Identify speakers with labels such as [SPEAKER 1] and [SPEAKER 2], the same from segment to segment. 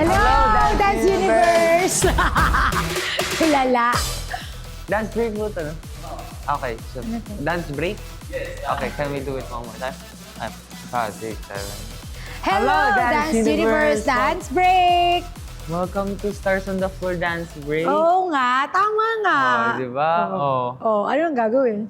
[SPEAKER 1] Hello, Dance Universe! Tulala.
[SPEAKER 2] Dance break mo ito, no? Okay, so dance break? Yes. Okay, can we do it one more time? 5, 6, 7.
[SPEAKER 1] Hello, Dance Universe Dance Break!
[SPEAKER 2] Welcome to Stars on the Floor Dance Break.
[SPEAKER 1] Oo nga, tama nga.
[SPEAKER 2] Oh, di ba? Oh.
[SPEAKER 1] Oh, ano ang gagawin?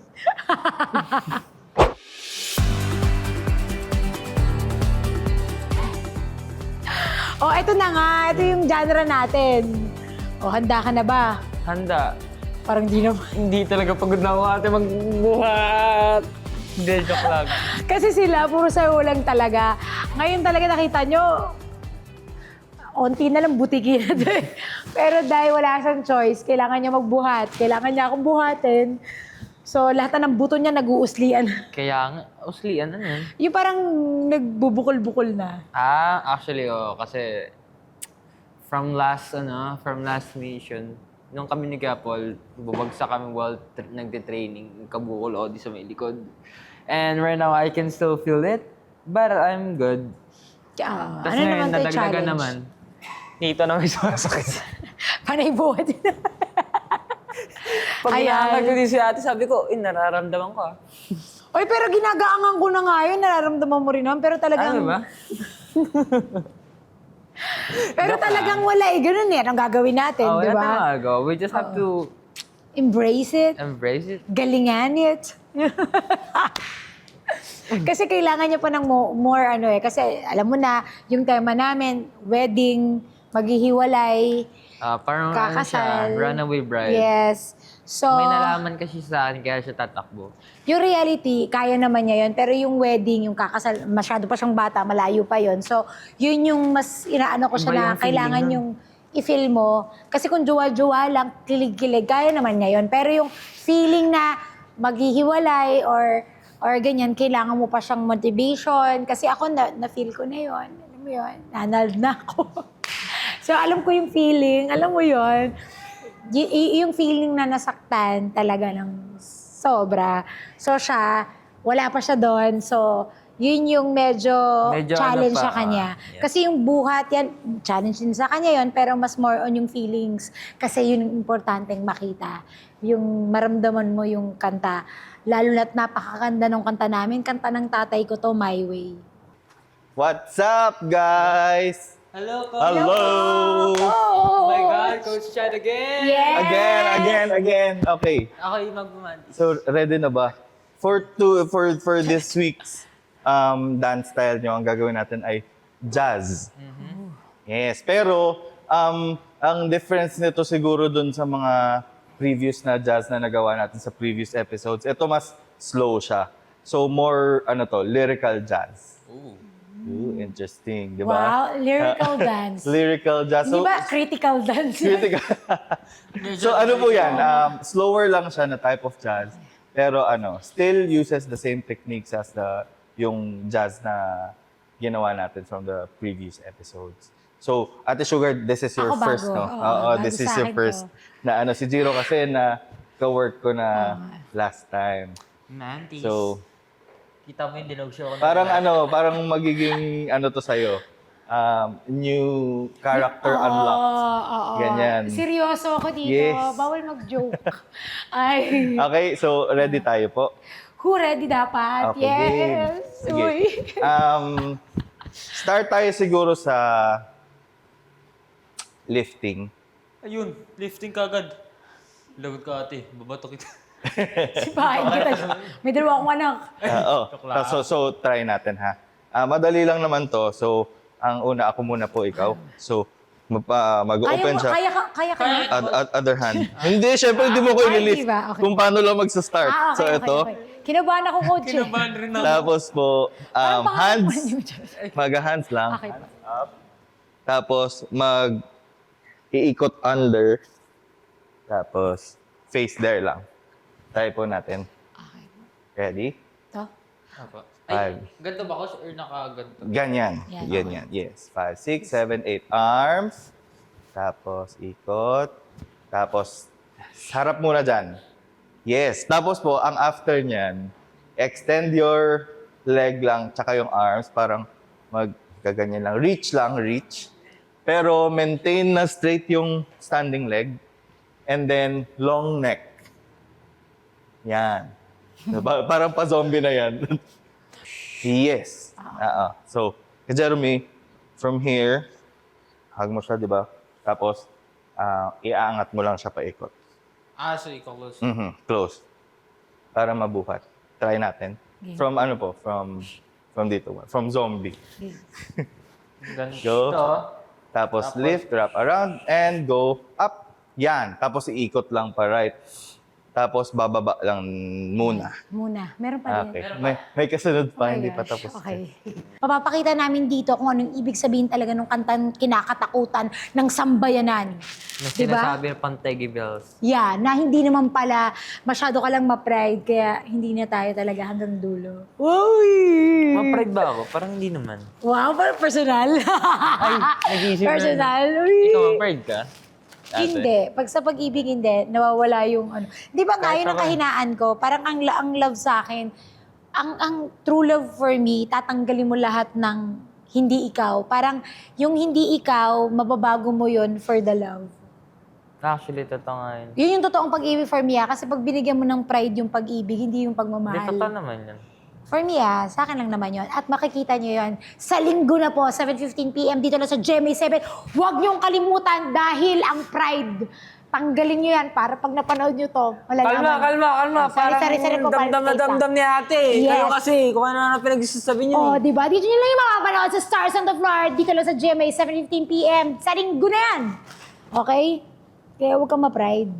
[SPEAKER 1] Oh, ito na nga. Ito yung genre natin. Oh, handa ka na ba?
[SPEAKER 2] Handa.
[SPEAKER 1] Parang di naman.
[SPEAKER 2] Hindi talaga pagod na ako ate magbuhat. Hindi, joke lang.
[SPEAKER 1] Kasi sila, puro sayo lang talaga. Ngayon talaga nakita nyo, onti na lang butiki na doon. Pero dahil wala siyang choice, kailangan niya magbuhat. Kailangan niya akong buhatin. So, lahat na ng buto niya nag-uuslian.
[SPEAKER 2] Kaya nga, uslian, ano yun?
[SPEAKER 1] Yung parang nagbubukol-bukol na.
[SPEAKER 2] Actually, kasi from last mission, nung kami ni Gapol, bubagsak kami while nagte-training, kabukol o di sa may likod. And right now, I can still feel it, but I'm good.
[SPEAKER 1] Ano
[SPEAKER 2] Tapos
[SPEAKER 1] naman tayo
[SPEAKER 2] nadagdagan
[SPEAKER 1] challenge?
[SPEAKER 2] naman. Dito na may sumasakit.
[SPEAKER 1] Panay buhat din naman.
[SPEAKER 2] Pag inaangag ko din si ate, sabi ko, nararamdaman ko ah.
[SPEAKER 1] Oy, pero ginagaangan ko na nga yun, nararamdaman mo rin naman, pero talagang...
[SPEAKER 2] Ano ba?
[SPEAKER 1] Pero talagang wala eh, ganun eh. Anong gagawin natin, di
[SPEAKER 2] Wala
[SPEAKER 1] ba?
[SPEAKER 2] tayong magawa. We just have to
[SPEAKER 1] Embrace it.
[SPEAKER 2] embrace it.
[SPEAKER 1] Galingan it. Kasi kailangan niya pa ng more ano eh. Kasi alam mo na, yung tema namin, wedding, maghihiwalay,
[SPEAKER 2] Parang ano siya,
[SPEAKER 1] kakasal.
[SPEAKER 2] runaway bride.
[SPEAKER 1] Yes. So,
[SPEAKER 2] May nalaman kasi sa akin kaya siya tatakbo.
[SPEAKER 1] yung reality, kaya naman niya yun. Pero yung wedding, yung kakasal, masyado pa siyang bata, malayo pa yun. So, yun yung mas inaano ko siya
[SPEAKER 2] Iba
[SPEAKER 1] na
[SPEAKER 2] yung
[SPEAKER 1] kailangan
[SPEAKER 2] feeling
[SPEAKER 1] yung i-feel mo. Kasi kung jowa-jowa lang, kilig-kilig, kaya naman niya yun. Pero yung feeling na maghihiwalay or ganyan, kailangan mo pa siyang motivation. Kasi ako, na-feel ko na yun. Alam mo yun, nanald na ako. So, alam ko yung feeling, alam mo yun. Yung feeling na nasaktan talaga ng sobra. So siya, wala pa siya doon. So, yun yung medyo challenge
[SPEAKER 2] ano pa,
[SPEAKER 1] sa kanya.
[SPEAKER 2] yeah.
[SPEAKER 1] Kasi yung buhat yan, challenge din sa kanya yun, pero mas more on yung feelings. Kasi yun yung importanteng makita. Yung maramdaman mo yung kanta. Lalo na't napakaganda ng kanta namin. Kanta ng tatay ko to, My Way.
[SPEAKER 3] What's up, guys?
[SPEAKER 2] Hello, Coach!
[SPEAKER 3] Hello!
[SPEAKER 2] Oh my God, Coach Chad again!
[SPEAKER 1] Yes!
[SPEAKER 3] Again. Okay.
[SPEAKER 2] Ako yung magbumantis.
[SPEAKER 3] So, ready na ba? For this week's dance style nyo, ang gagawin natin ay jazz. Yes. Pero, ang difference nito siguro dun sa mga previous na jazz na nagawa natin sa previous episodes, ito mas slow siya. So, more, lyrical jazz. Ooh, interesting, di ba?
[SPEAKER 1] Wow, lyrical dance.
[SPEAKER 3] Lyrical jazz.
[SPEAKER 1] Hindi ba critical dance?
[SPEAKER 3] Critical. So ano po yan? Slower lang siya na type of jazz. Pero still uses the same techniques as yung jazz na ginawa natin from the previous episodes. So, Ate Sugar, this is your
[SPEAKER 1] Ako
[SPEAKER 3] first,
[SPEAKER 1] bago.
[SPEAKER 3] no?
[SPEAKER 1] Oo, bago
[SPEAKER 3] this is
[SPEAKER 1] sa
[SPEAKER 3] your
[SPEAKER 1] akin
[SPEAKER 3] first.
[SPEAKER 1] to.
[SPEAKER 3] Na si Jiro kasi na ka-work ko na last time.
[SPEAKER 2] Mantis.
[SPEAKER 3] So,
[SPEAKER 2] Kita mo yung dinog show ko.
[SPEAKER 3] parang magiging to sa'yo. New character unlocked.
[SPEAKER 1] Oo.
[SPEAKER 3] Ganyan.
[SPEAKER 1] Seryoso ako dito.
[SPEAKER 3] Yes.
[SPEAKER 1] Bawal mag-joke. Ay.
[SPEAKER 3] Okay, so ready tayo po?
[SPEAKER 1] Who ready dapat?
[SPEAKER 3] Okay,
[SPEAKER 1] Yes.
[SPEAKER 3] game.
[SPEAKER 1] Uy.
[SPEAKER 3] Sige. Start tayo siguro sa lifting.
[SPEAKER 4] Ayun, lifting kagad. Lagot ka ate, babato kita.
[SPEAKER 1] Sipahin kita. May dalawa akong anak.
[SPEAKER 3] So try natin ha. Madali lang naman to. So, ang una ako muna po ikaw. So, mag-open siya.
[SPEAKER 1] Kaya ka na?
[SPEAKER 3] Other hand. Hindi, syempre hindi mo ko i-lift.
[SPEAKER 1] Diba? Okay.
[SPEAKER 3] Kung paano lang magsa-start. So, ito.
[SPEAKER 1] Kinabahan ako, coach.
[SPEAKER 4] Kinabahan rin ako.
[SPEAKER 3] Tapos po,
[SPEAKER 1] Parang pangalan
[SPEAKER 3] hands.
[SPEAKER 1] ko rin.
[SPEAKER 3] Mag-hands lang.
[SPEAKER 1] Okay po.
[SPEAKER 3] Tapos, iikot under. Tapos, face there lang. Try po natin.
[SPEAKER 1] Okay.
[SPEAKER 3] Ready?
[SPEAKER 1] Ito.
[SPEAKER 2] Apa.
[SPEAKER 3] Five.
[SPEAKER 2] Ay, ganito ba, Coach? Or nakaganto?
[SPEAKER 3] Ganyan.
[SPEAKER 1] Yan.
[SPEAKER 3] Ganyan. Yes. 5, 6, 7, 8. Arms. Tapos, ikot. Tapos, harap muna dyan. Yes. Tapos po, ang after nyan, extend your leg lang, tsaka yung arms. Parang magkaganyan lang. Reach lang, reach. Pero maintain na straight yung standing leg. And then, long neck. Yan. Diba? Parang pa-zombie na yan. Yes. So, kay Jeremy, from here, hug mo siya, di ba? Tapos, iaangat mo lang siya paikot.
[SPEAKER 4] So ikaw close.
[SPEAKER 3] Close. Para mabuhat. Try natin. From ano po? From dito. From zombie.
[SPEAKER 2] Ganito.
[SPEAKER 3] Go. Tapos lift, wrap around, and go up. Yan. Tapos iikot lang pa right. Tapos bababa lang muna.
[SPEAKER 1] Meron pa din.
[SPEAKER 3] Okay. May kasunod pa, hindi pa
[SPEAKER 1] gosh,
[SPEAKER 3] tapos.
[SPEAKER 1] okay. Papapakita namin dito kung anong ibig sabihin talaga ng kantang kinakatakutan ng sambayanan.
[SPEAKER 2] Na
[SPEAKER 1] Diba?
[SPEAKER 2] sinasabi ng Pantegi Bells.
[SPEAKER 1] Yeah, na hindi naman pala masyado ka lang ma-pride, kaya hindi na tayo talaga hanggang dulo. Uy!
[SPEAKER 2] Ma-pride ba ako? Parang hindi naman.
[SPEAKER 1] Wow, parang personal.
[SPEAKER 2] Ay, nag-iisip na.
[SPEAKER 1] Personal. Uy!
[SPEAKER 2] Ikaw, ma-pride ka? Dati.
[SPEAKER 1] Hindi. Pag sa pag-ibig, hindi. Nawawala yung ano. Di ba nga,
[SPEAKER 2] Kahit
[SPEAKER 1] yun ang
[SPEAKER 2] ako.
[SPEAKER 1] kahinaan ko. Parang ang love sa akin, ang true love for me, tatanggalin mo lahat ng hindi ikaw. Parang yung hindi ikaw, mababago mo yun for the love.
[SPEAKER 2] Actually, totoo nga yun.
[SPEAKER 1] Yun yung totoong pag-ibig for me, Kasi pag binigyan mo ng pride yung pag-ibig, hindi yung
[SPEAKER 2] Hindi,
[SPEAKER 1] pagmamahal.
[SPEAKER 2] totoo naman yun.
[SPEAKER 1] For me, sa akin lang naman yun. At makikita nyo yun sa linggo na po, 7:15 p.m. dito na sa GMA7. Huwag niyong kalimutan dahil ang pride, tanggalin nyo yan para pag napanood nyo to, malalaman.
[SPEAKER 2] Kalma.
[SPEAKER 1] Sorry po,
[SPEAKER 2] damdam na
[SPEAKER 1] palpitate
[SPEAKER 2] damdam ni ate.
[SPEAKER 1] Yes.
[SPEAKER 2] Kayo kasi, kung ano na pinagsasabi niyo.
[SPEAKER 1] Oh, di ba? Dito nyo lang yung makapanood sa Stars on the Floor. Dito lang sa GMA, 7:15 p.m. Sa linggo na yan. Okay? Kaya huwag kang ma-pride.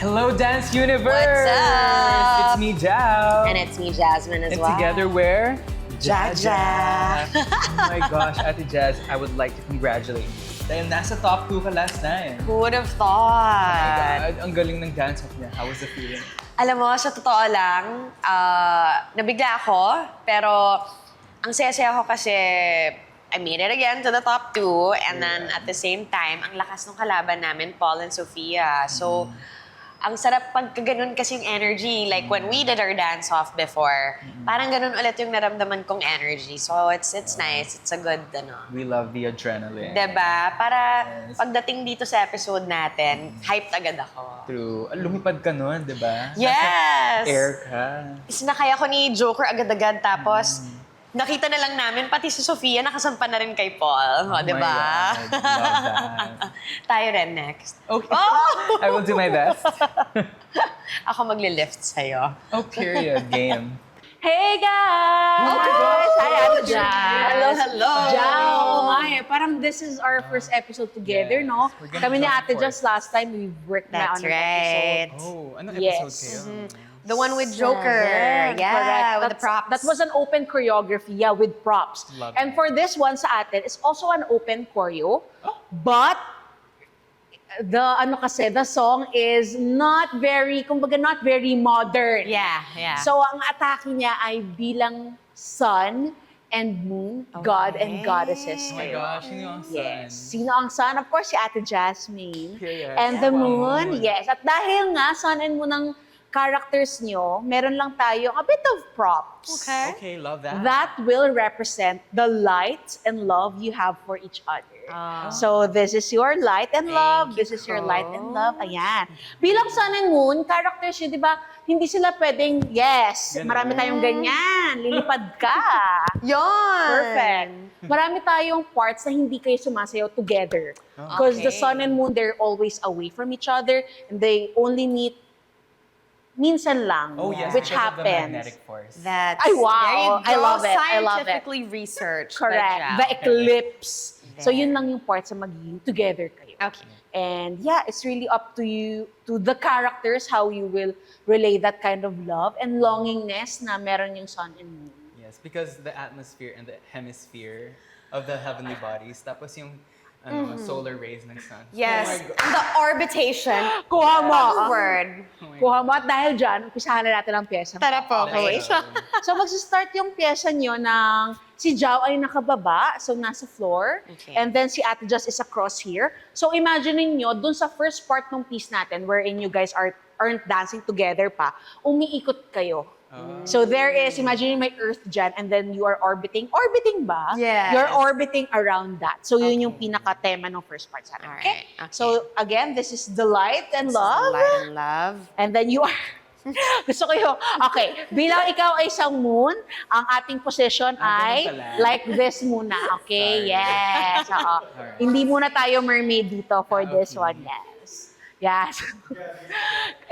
[SPEAKER 5] Hello, Dance Universe!
[SPEAKER 6] What's up?
[SPEAKER 5] It's me, Jao.
[SPEAKER 6] And it's me, Jasmine, as
[SPEAKER 5] And
[SPEAKER 6] well.
[SPEAKER 5] together we're
[SPEAKER 6] Jaja.
[SPEAKER 5] Oh my gosh, Ate Jazz, I would like to congratulate you. Dahil nasa top 2 ka last time.
[SPEAKER 6] Who would have
[SPEAKER 5] My
[SPEAKER 6] thought?
[SPEAKER 5] God, ang galing ng dance off niya. How was the feeling?
[SPEAKER 6] Alam mo, sa totoo lang, nabigla ako. Pero ang saya-saya ko kasi I made it again to the top 2. And then at the same time, ang lakas ng kalaban namin, Paul and Sofia. So, ang sarap pagkaganon kasi yung energy. Like when we did our dance-off before, parang ganun ulit yung naramdaman kong energy. So it's nice. It's a good,
[SPEAKER 5] We love the adrenaline.
[SPEAKER 6] Diba? Para pagdating dito sa episode natin, hyped agad ako.
[SPEAKER 5] True. Lumipad ka nun, di ba?
[SPEAKER 6] Yes!
[SPEAKER 5] Air ka.
[SPEAKER 6] Sinakay ako ni Joker agad-agad, tapos nakita na lang namin, pati si Sofia nakasampa na rin kay Paul. O,
[SPEAKER 5] Oh
[SPEAKER 6] diba?
[SPEAKER 5] my God, love that.
[SPEAKER 6] Tayo rin next.
[SPEAKER 5] Okay.
[SPEAKER 6] Oh!
[SPEAKER 5] I will do my best.
[SPEAKER 6] Ako magle-lift sa'yo.
[SPEAKER 5] Oh, period. Game.
[SPEAKER 7] Hey guys!
[SPEAKER 6] Oh my gosh! Hi, Ate Jazz.
[SPEAKER 7] Hello, hello!
[SPEAKER 6] Ciao!
[SPEAKER 7] Parang this is our first episode together,
[SPEAKER 5] Yes.
[SPEAKER 7] no?
[SPEAKER 5] We're gonna
[SPEAKER 7] Kami ni
[SPEAKER 5] join
[SPEAKER 7] Ate
[SPEAKER 5] force.
[SPEAKER 7] Just last time, we worked na
[SPEAKER 6] That's
[SPEAKER 7] on an episode.
[SPEAKER 6] right.
[SPEAKER 5] Oh, anong
[SPEAKER 7] Yes.
[SPEAKER 5] episode kayo?
[SPEAKER 6] The one with Joker. Yeah,
[SPEAKER 7] correct.
[SPEAKER 6] with the props.
[SPEAKER 7] That was an open choreography, with props.
[SPEAKER 5] Love
[SPEAKER 7] And
[SPEAKER 5] it.
[SPEAKER 7] for this one sa atin, it's also an open choreo, but the song is not very, kumbaga not very modern.
[SPEAKER 6] Yeah.
[SPEAKER 7] So ang atake niya ay bilang sun and moon, God and goddesses.
[SPEAKER 5] Oh my gosh, sino ang son?
[SPEAKER 7] Yes. Sino ang sun? Of course, si Ate Jasmine.
[SPEAKER 5] Period.
[SPEAKER 7] And the
[SPEAKER 5] Wow.
[SPEAKER 7] moon, yes. At dahil nga, sun and moon ang characters nyo, meron lang tayo a bit of props.
[SPEAKER 5] Okay, love that.
[SPEAKER 7] That will represent the light and love you have for each other. So, this is your light and love. This is your light and love. Ayan. Bilang sun and moon, characters yun, di ba? Hindi sila pwedeng, yes,
[SPEAKER 5] Ganun.
[SPEAKER 7] marami tayong ganyan, lilipad ka.
[SPEAKER 6] Yon!
[SPEAKER 7] Perfect. Marami tayong parts na hindi kayo sumasayaw together. Because the
[SPEAKER 6] Okay.
[SPEAKER 7] sun and moon, they're always away from each other and they only meet minsan lang,
[SPEAKER 5] Oh yes,
[SPEAKER 7] which
[SPEAKER 5] because of the
[SPEAKER 7] happens.
[SPEAKER 5] magnetic force.
[SPEAKER 6] That's,
[SPEAKER 7] Ay, wow.
[SPEAKER 6] There you go.
[SPEAKER 7] I love it. I love it.
[SPEAKER 6] Scientifically researched. by
[SPEAKER 7] Correct.
[SPEAKER 6] Jao.
[SPEAKER 7] The eclipse. So
[SPEAKER 6] There.
[SPEAKER 7] yun lang yung parts na magiging together kayo.
[SPEAKER 6] Okay.
[SPEAKER 7] And yeah, it's really up to you, to the characters, how you will relay that kind of love and longingness na meron yung sun and moon.
[SPEAKER 5] Yes, because the atmosphere and the hemisphere of the heavenly bodies, tapos yung solar rays ng sun.
[SPEAKER 6] Yes.
[SPEAKER 5] Oh my God.
[SPEAKER 6] The orbitation.
[SPEAKER 7] Kuha mo.
[SPEAKER 6] That's the word.
[SPEAKER 7] Kuha mo. At dahil dyan, umpisahan na natin ang pyesa.
[SPEAKER 6] Tara po, okay.
[SPEAKER 7] So magsa-start yung pyesa nyo ng si Jao ay nakababa, so nasa floor.
[SPEAKER 6] Okay.
[SPEAKER 7] And then si Ate Just is across here. So imaginein nyo, dun sa first part ng piece natin, wherein you guys aren't dancing together pa, umiikot kayo. So there is, imagine may Earth dyan, and then you are orbiting ba?
[SPEAKER 6] Yes.
[SPEAKER 7] You're orbiting around that. So yun yung pinaka-tema ng first part sa atin. Okay?
[SPEAKER 6] Alright, okay.
[SPEAKER 7] So again, this is the light and love.
[SPEAKER 6] Light and love.
[SPEAKER 7] And then you are... Gusto ko yung... Okay, bilang ikaw ay isang moon, ang ating position ay
[SPEAKER 5] ganun pala.
[SPEAKER 7] like this muna. Okay?
[SPEAKER 5] Sorry.
[SPEAKER 7] Yes. Oo.
[SPEAKER 5] Alright.
[SPEAKER 7] Hindi muna tayo mermaid dito for this
[SPEAKER 5] Okay.
[SPEAKER 7] one. Yes. Yes.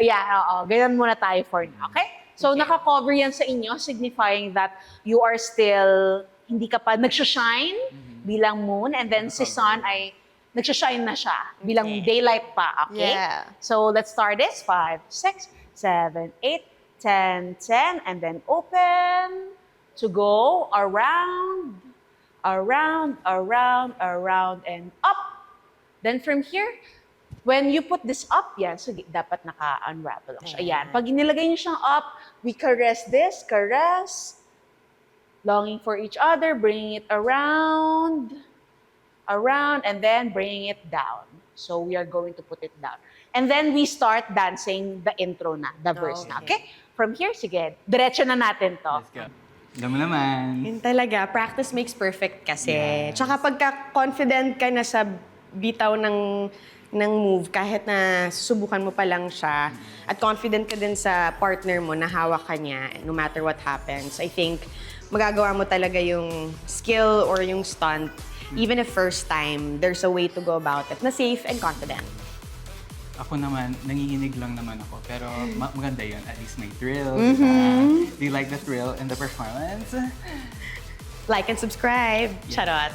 [SPEAKER 7] Yeah, oo. Ganyan muna tayo for now. Okay? So, naka-cover yan sa inyo, signifying that you are still, hindi ka pa nagsashine bilang moon, and then si sun ay nagsashine na siya bilang
[SPEAKER 6] Okay.
[SPEAKER 7] daylight pa. Okay?
[SPEAKER 6] Yeah.
[SPEAKER 7] So, let's start this. 5, 6, 7, 8, 10, 10, and then open to go around, around, around, around, and up. Then from here, when you put this up, yan, so dapat naka-unravel lang siya. Ayan. Pag inilagay niyo siyang up, we caress this, caress, longing for each other, bringing it around, around, and then bringing it down. So we are going to put it down. And then we start dancing the intro na, the verse na. Okay? From here, sige, diretso na natin to.
[SPEAKER 5] Let's go. Alam mo naman.
[SPEAKER 8] Yun talaga, practice makes perfect kasi. Tsaka pagka confident ka na sa bitaw ng move, kahit na susubukan mo pa lang siya, at confident ka din sa partner mo na hawak ka niya, no matter what happens, I think magagawa mo talaga yung skill or yung stunt. Even if first time, there's a way to go about it na safe and confident.
[SPEAKER 5] Ako naman, nanginginig lang naman ako. Pero maganda yun. At least may thrill. Do you like the thrill in the performance?
[SPEAKER 8] Like and subscribe. Charot.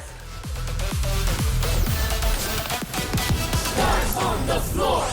[SPEAKER 9] On the floor.